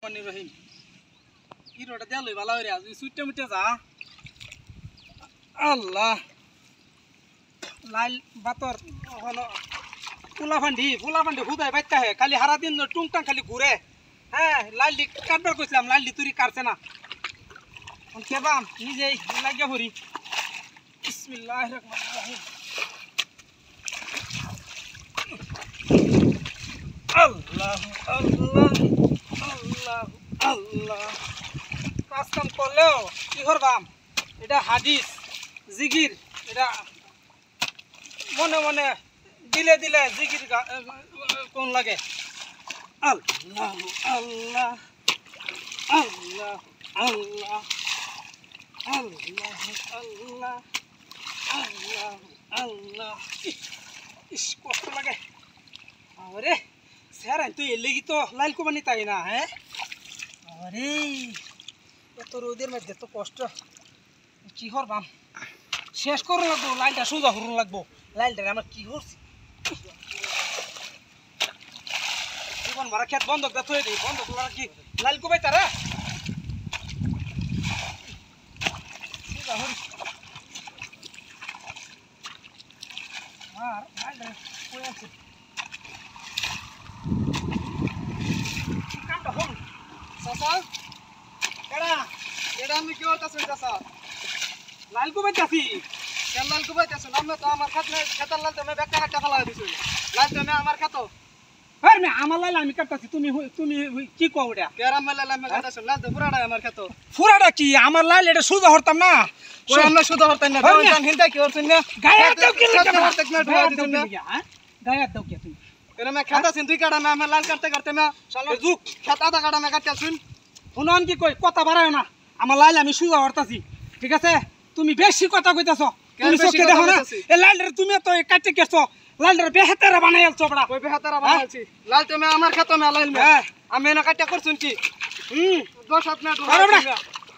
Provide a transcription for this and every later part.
রহিম কি রোটা দেলই ভালো হইরা তুই সুইটটা মিটে যা আল্লাহ লাল বাতর হলো ফুলাফান্ডি হুদায় বাইতা হে খালি হারা দিন টুংটাং খালি ঘুরে হ্যাঁ লালডি কাটবার কইছিলাম লালডি তুই কাটছে না কোন কেবাম নিজেই লাগিয়া ভরি বিসমিল্লাহির রহমানির রহিম আল্লাহ আল্লাহ আল্লাহ আল্লাহ কাজ কাম করলেও কি করবাম এটা হাদিস জিগির এটা মনে মনে দিলে দিলে জিগির কোন লাগে আল্লাহ আল্লাহ আল্লাহ আল্লাহ আল্লাহ আল্লাহ আল্লাহ আল্লাহ ইস কষ্ট লাগে আরে স্যার তুই এর লেগে তো লাইল কোবানি তাই না হ্যাঁ আরে এত রোদের মধ্যে তো কষ্ট কি করবাম শেষ করুন লাগবো লাইলটা সোজা করুন লাগবো লাইলটা আমার কি করছি জীবন ভরা খেত বন্ধক দা থয়ে দিই বন্ধক কি লাইল কোবাই তারা সোজা হরি আর লাইলটা কই আছে কামটা হল সাসা এডা এডা আমি কি করতাছ চাচা লাল কোবাইতাছি কেন লাল কোবাইতাছ আমি তো আমার খেতার লাল তুমি বেকার একটা ফেলা দিছো লাল তুমি আমার খেতো আরে মে আমার লাল আমি কাটতাছি তুমি কি কও ওটা কেরা আমার লাল আমি কাটতাছ লাল তো পুরাটা আমার খেতো পুরাটা কি আমার লাল এটা সুজা হরতাম না ওই আমরা সুজা হরতাম না জান হিন্দা কি হরছেন না গায়ে দাও কি লাগে হরতেক না ঢুয়া দিছেন না হ্যাঁ গায়ে দাও কি তুমি এরা মে খেতাছিন দুই কাটা মে লাল কাটতে কাটতে মে চলো যুক খেত আধা কাটা মে কাটতাছুন শুনুন কি কই কথা বাড়ায় না আমার লাল আমি সুজা হরতাছি ঠিক আছে তুমি বেশি কথা কইতাছো তুমি চোখে দেখো না এই লালরে তুমি তো কাটতে গেছো লালরে বেহাতারা বানাইলছো বড়া কই বেহাতারা বানাইছি লাল তুমি আমার খেতো না লাল মে আমি না কাটতে করছুন কি দশ হাত না আরে বড়া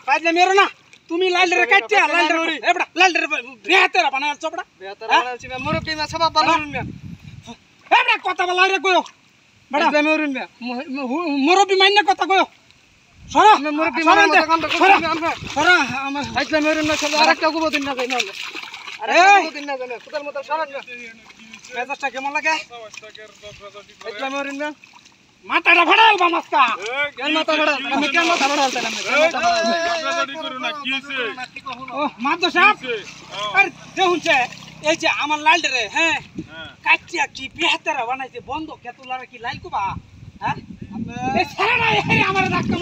পাইলে মেরো না তুমি লালরে কাটতে লালরে এ বড়া লালরে বেহাতারা বানাইলছো বড়া বেহাতারা বানাইছি মে মুরব্বি মে সব বানারুন মে এ বড়া কথা বলা রে কইও বড়া মেরুন মে মুরব্বি মাইনে কথা কইও সরা আমি মুরব্বি মাইনে কথা কাম করছি আমি সরা আমার আইতলে মেরুন না সব আরেকটা গোবো দিন না কই না আরে গোবো দিন না জানে কুতাল মত সরান না মেজাজটা কেমন লাগে আইতলে মেরুন না মাথাটা ফাড়াল বা মাস্কা কেন মাথা ফাড়াল আমি কেন মাথা ফাড়াল তাই আমি মেজাজটি করু না কি হইছে ও মাদো সাহেব আরে দেখুনছে এই যে আমার লালটা রে হ্যাঁ কাটিয়া কি বেহাতারা বানাইছে বন্ধ খেতুলারা কি লাল কোবা হ্যাঁ এই সারা এই আমার ডাক্তার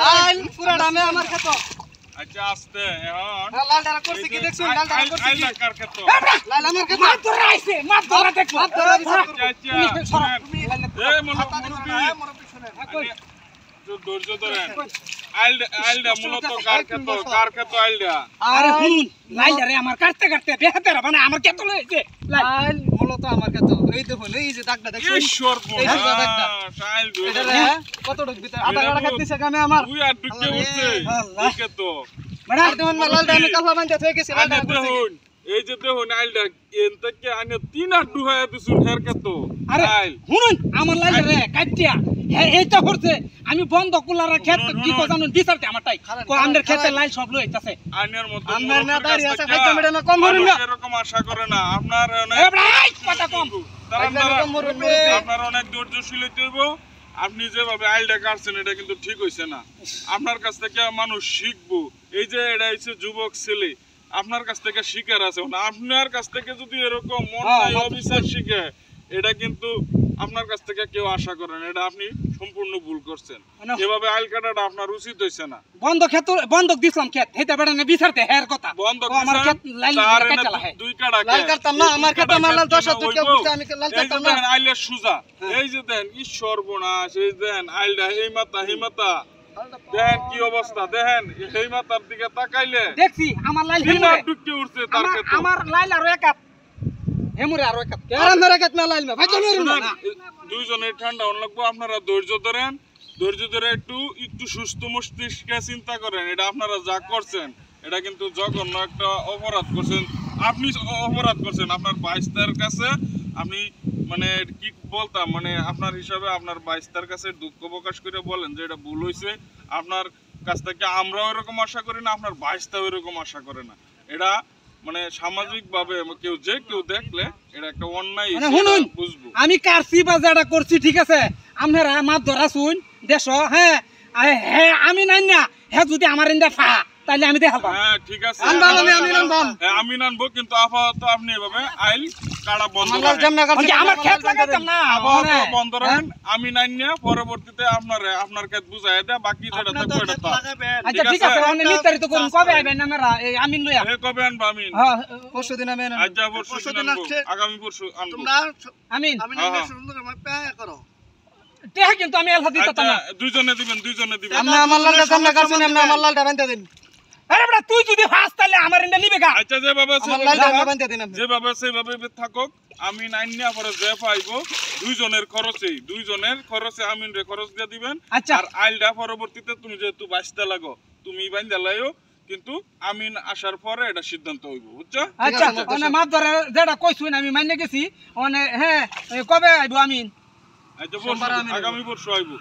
লাল পুরা নামে আমার খেত আচ্ছা আস্তে এখন লালটা করছে কি দেখছুন লালটা করছে কি কার খেত লাল আমার খেত মাত ধরাইছে মাত ধরা দেখো মাত ধরা আচ্ছা এই মুরব্বি শুনে তো ধৈর্য ধরেন আইলডা মূলত কার খেত আইলডা আরে হুন লাইলডা রে আমার কাটতে কাটতে বেহাতেরা বানা আমার খেত লইছে লাইল মূলত আমার খেত এই দেখুন এই যে দাগটা দেখছেন এই সর্বনাশ এই দাগটা আইল এটা রে কতটুক ভিতর আধা গাড়া খাইতেছে কামে আমার তুই আর ঢুকে উঠছে ঠিক তো বড়া দেখুন লালডা আমি কালা বানতে হয়ে গেছে লালডা দেখুন এই যে দেখুন আইলডা এন থেকে আনে তিন আট ডুহায়া দিছুন হের খেত আরে শুনুন আমার লাইল রে কাটিয়া এইটা করছে আমি বন্ধ কুলার ক্ষেত কি কো জানুন বিচারতে আমারটাই কো আমাদের ক্ষেতে লাইল সব লই যাচ্ছে আইনের মত আমার না দাঁড়ি আছে খাইতে মেডে না কম হরুন না এরকম আশা করে না আপনার অনেক এ ভাই কথা কম আপনার অনেক ধৈর্যশীল হইতে হইব আপনি যেভাবে আইলটা কাটছেন এটা কিন্তু ঠিক হইছে না আপনার কাছ থেকে মানুষ শিখবো এই যে এটা হইছে যুবক ছেলে আপনার কাছ থেকে শিখার আছে আপনার কাছ থেকে যদি এরকম মন নাই অবিচার শিখে এটা কিন্তু আপনার কাছ থেকে কেউ আশা করে না এটা আপনি সম্পূর্ণ ভুল করছেন এভাবে আইল কাটাটা আপনার উচিত হইছে না বন্ধক দিছলাম ক্ষেত হেতে বেড়া না বিচারতে হের কথা বন্ধক আমার ক্ষেত লাইল কাটালা হে দুই কাটা লাইল কাটতাম না আমার ক্ষেত আমার লাল 10 হাত কেউ বুঝতে আমি লাল কাটতাম না আইলের সুজা এই যে দেন ই সর্বনাশ এই দেন আইলটা এই মাথা হে মাথা দেখেন কি অবস্থা দেখেন এই মাথার দিকে তাকাইলে দেখছি আমার লাইল হিমা টুককে উঠছে তার ক্ষেত আমার লাইল আর এক হাত হেমুরে আর এক হাত আরে মেরে ক্ষেত না লাইল ভাই চলে না দুইজনে ঠান্ডা হন লাগবো আপনারা ধৈর্য ধরে একটু সুস্থ মস্তিষ্কে চিন্তা করেন এটা আপনারা যা করছেন এটা কিন্তু জঘন্য একটা অপরাধ করছেন আপনি অপরাধ করছেন আপনার বাইস্তার কাছে আপনি মানে কি বলতাম, মানে আপনার হিসাবে আপনার বাইস্তার কাছে দুঃখ প্রকাশ করে বলেন যে এটা ভুল হয়েছে। আপনার কাছ থেকে আমরাও এরকম আশা করি না, আপনার বাইস্তাও এরকম আশা করে না। এটা মানে সামাজিক ভাবে কেউ দেখলে এটা একটা অন্যায় মানে হিসেবে শুনুন, বুঝবো। আমি কারছি বা যেটা করছি ঠিক আছে, আপনারা মাছ ধরা শুন দেশ। হ্যাঁ হ্যাঁ আমি নাই না, হ্যাঁ যদি আমার ইন্দা ফা তাহলে আমি দেখাবো। হ্যাঁ ঠিক আছে, আনবাম আমি আনবাম। হ্যাঁ আমি আনবো, কিন্তু আপাতত আপনি এভাবে আইল কাটা বন্ধ আমার রাখেন। আমার ক্ষেত লাগাইতাম না আপাতত মানে, বন্ধ রাখেন। আমি নাই না, পরবর্তীতে আপনার ক্ষেত বুঝাই দেয়, বাকি যেটা থাকবে এটা থাক। আচ্ছা ঠিক আছে মানে নির্ধারিত করুন কবে আইবেন আপনারা এই আমিন লইয়া। এ কবে আনবো আমিন? হ্যাঁ পরশুদিন আমি আজ যা পরশু দিন আনবো, আগামী পরশু আনবো। আমিন হ্যাঁ। টেহা কিন্তু আমি এলহা দিতাম আচ্ছা না। দুইজনে দিবেন, দুইজনে দিবেন। আমরা আমার লালটা সামনে কাছেন আমরা আমার লালটা বাঁধতে দিন আরে বেটা তুই যদি ফাস তাহলে আমার ইন্দা নিবে গা। আচ্ছা যেভাবে আমার লালটা আমরা বাঁধতে দিন আপনি যেভাবে সেইভাবে থাকুক। আমি নাইন নিয়ে পরে যে পাইবো দুইজনের খরচে আমিন রে খরচ দিয়ে দিবেন। আচ্ছা। আর আইলটা পরবর্তীতে তুমি যেহেতু বাঁচতে লাগো তুমি বাইন্দা লাইও, কিন্তু আমিন আসার পরে এটা সিদ্ধান্ত হইব, বুঝছো? আচ্ছা মানে মাছ ধরে যেটা কইছুন আমি মাইনে গেছি মানে। হ্যাঁ কবে আইবো আমিন? আচ্ছা আগামী পরশু আইবো।